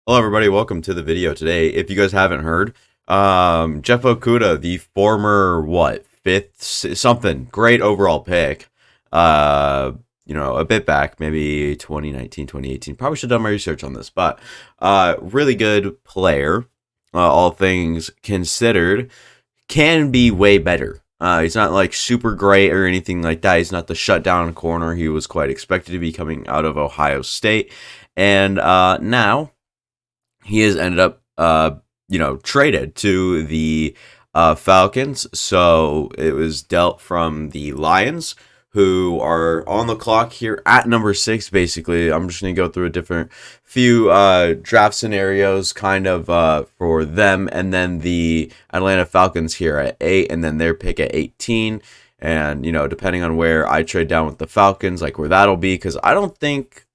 Hello, everybody. Welcome to the video today. If you guys haven't heard, Jeff Okudah, the former something great overall pick, uh, a bit back, maybe 2019, 2018. Probably should have done my research on this, but really good player. All things considered, can be way better. He's not like super great or anything like that. He's not the shutdown corner he was quite expected to be coming out of Ohio State, and now he has ended up, traded to the Falcons. So it was dealt from the Lions, who are on the clock here at number 6. Basically, I'm just going to go through a different few draft scenarios kind of for them, and then the Atlanta Falcons here at 8, and then their pick at 18. And, depending on where I trade down with the Falcons, like where that'll be, because I don't think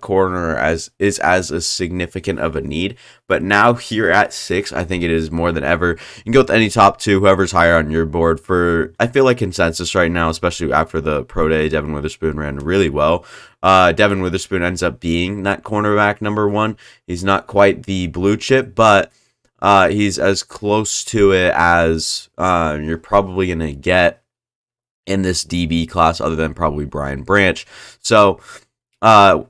corner is as significant of a need, but now here at 6, I think it is more than ever. You can go with any top 2, whoever's higher on your board for, I feel like, consensus right now, especially after the pro day. Devin Witherspoon ran really well. Devin Witherspoon ends up being that cornerback number 1. He's not quite the blue chip, but he's as close to it as you're probably going to get in this DB class, other than probably Brian Branch. So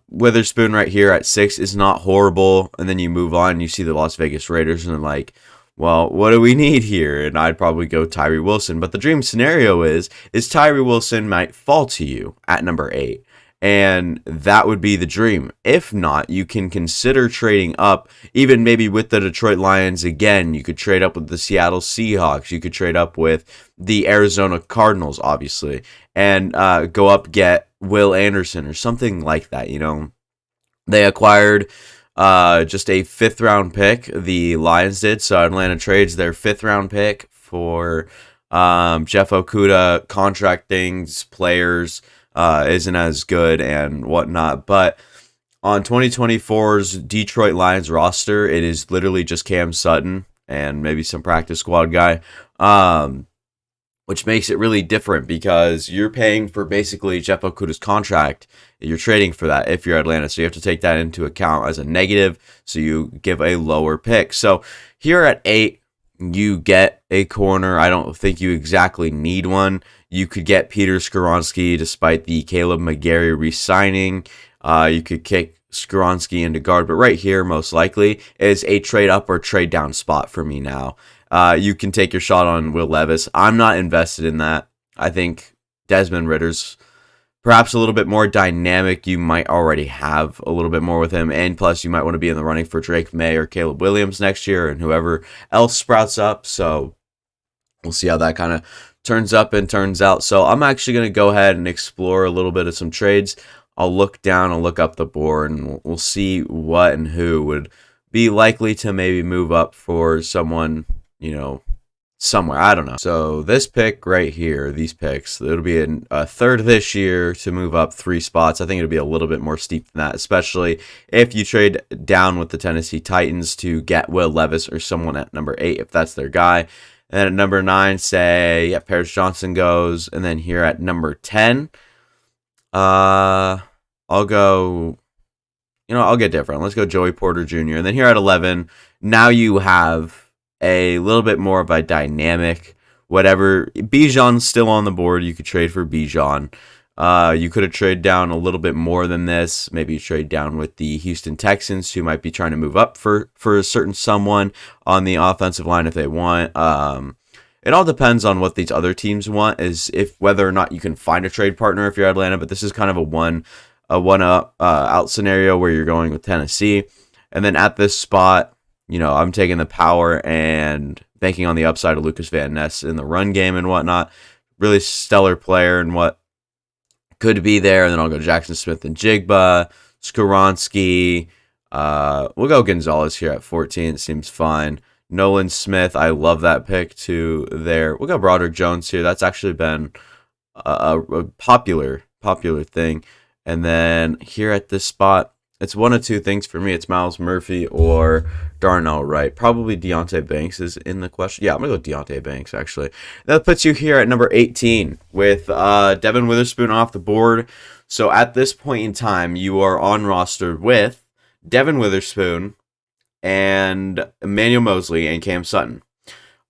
Witherspoon right here at 6 is not horrible, and then you move on, you see the Las Vegas Raiders, and like, well, what do we need here? And I'd probably go Tyree Wilson, but the dream scenario is Tyree Wilson might fall to you at number 8, and that would be the dream. If not, you can consider trading up, even maybe with the Detroit Lions again. You could trade up with the Seattle Seahawks. You could trade up with the Arizona Cardinals, obviously, and go up, get Will Anderson or something like that. They acquired just a 5th round pick. The Lions did. So Atlanta trades their 5th round pick for Jeff Okudah. Contract things, players isn't as good and whatnot. But on 2024's Detroit Lions roster, it is literally just Cam Sutton and maybe some practice squad guy. Which makes it really different because you're paying for basically Jeff Okudah's contract. You're trading for that if you're Atlanta. So you have to take that into account as a negative. So you give a lower pick. So here at 8, you get a corner. I don't think you exactly need one. You could get Peter Skoronski despite the Caleb McGarry re-signing. You could kick Skoronski into guard. But right here, most likely, is a trade up or trade down spot for me now. You can take your shot on Will Levis. I'm not invested in that. I think Desmond Ritter's perhaps a little bit more dynamic. You might already have a little bit more with him. And plus, you might want to be in the running for Drake May or Caleb Williams next year and whoever else sprouts up. So we'll see how that kind of turns up and turns out. So I'm actually going to go ahead and explore a little bit of some trades. I'll look down and look up the board, and we'll see what and who would be likely to maybe move up for someone, somewhere. I don't know. So this pick right here, these picks, it'll be a third this year to move up 3 spots. I think it'll be a little bit more steep than that, especially if you trade down with the Tennessee Titans to get Will Levis or someone at number 8, if that's their guy. And at number 9, say, Paris Johnson goes. And then here at number 10, I'll go, I'll get different. Let's go Joey Porter Jr. And then here at 11, now you have a little bit more of a dynamic, whatever. Bijan's still on the board. You could trade for Bijan. You could have traded down a little bit more than this. Maybe you trade down with the Houston Texans, who might be trying to move up for a certain someone on the offensive line if they want. It all depends on what these other teams want, is if whether or not you can find a trade partner if you're Atlanta. But this is kind of a one out scenario where you're going with Tennessee. And then at this spot, I'm taking the power and banking on the upside of Lucas Van Ness in the run game and whatnot. Really stellar player and what could be there. And then I'll go Jackson Smith and Jigba, Skoronski. We'll go Gonzalez here at 14. It seems fine. Nolan Smith, I love that pick too there. We'll go Broderick Jones here. That's actually been a popular thing. And then here at this spot, it's one of two things for me. It's Miles Murphy or Darnell Wright. Probably Deonte Banks is in the question. Yeah, I'm going to go Deonte Banks, actually. That puts you here at number 18 with Devin Witherspoon off the board. So at this point in time, you are on roster with Devin Witherspoon, and Emmanuel Mosley and Cam Sutton.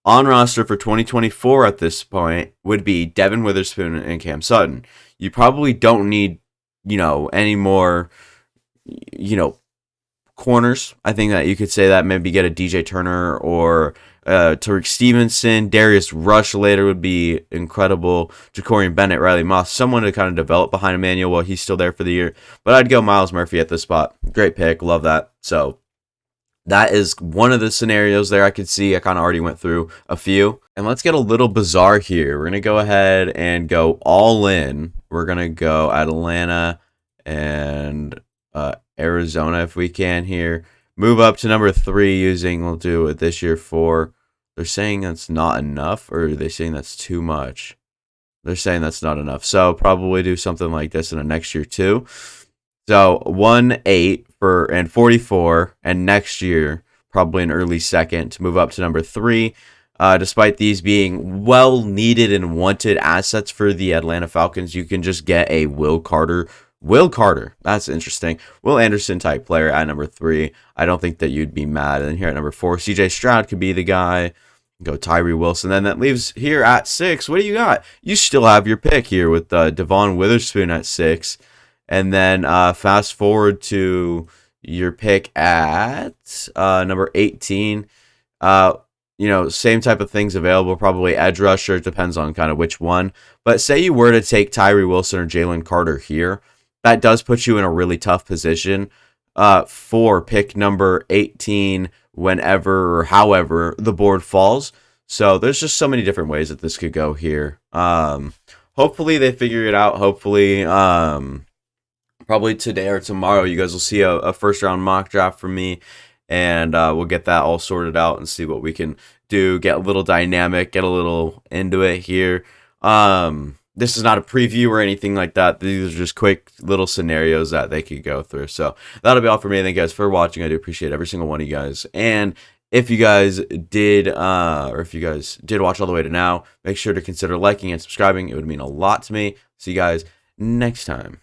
On roster for 2024 at this point would be Devin Witherspoon and Cam Sutton. You probably don't need, any more, corners. I think that you could say that maybe get a DJ Turner or Tariq Stevenson. Darius Rush later would be incredible. Jacorian Bennett, Riley Moss, someone to kind of develop behind Emmanuel while he's still there for the year. But I'd go Miles Murphy at this spot. Great pick. Love that. So that is one of the scenarios there I could see. I kind of already went through a few. And let's get a little bizarre here. We're going to go ahead and go all in. We're going to go Atlanta and Arizona if we can here. Move up to number 3 we'll do it this year 4. They're saying that's not enough, or are they saying that's too much? They're saying that's not enough. So probably do something like this in the next year too. So 1-8 and 44, and next year probably an early second to move up to number 3. Despite these being well needed and wanted assets for the Atlanta Falcons, you can just get a Will Carter. That's interesting. Will Anderson type player at number 3. I don't think that you'd be mad. And then here at number 4, CJ Stroud could be the guy. Go Tyree Wilson. Then that leaves here at 6. What do you got? You still have your pick here with Devon Witherspoon at 6. And then fast forward to your pick at number 18. Same type of things available. Probably edge rusher. It depends on kind of which one. But say you were to take Tyree Wilson or Jalen Carter here, that does put you in a really tough position for pick number 18 whenever or however the board falls. So there's just so many different ways that this could go here. Hopefully they figure it out. Hopefully probably today or tomorrow you guys will see a first round mock draft from me, and we'll get that all sorted out and see what we can do, get a little dynamic, get a little into it here. This is not a preview or anything like that. These are just quick little scenarios that they could go through. So that'll be all for me. Thank you guys for watching. I do appreciate every single one of you guys. And if you guys did watch all the way to now, make sure to consider liking and subscribing. It would mean a lot to me. See you guys next time.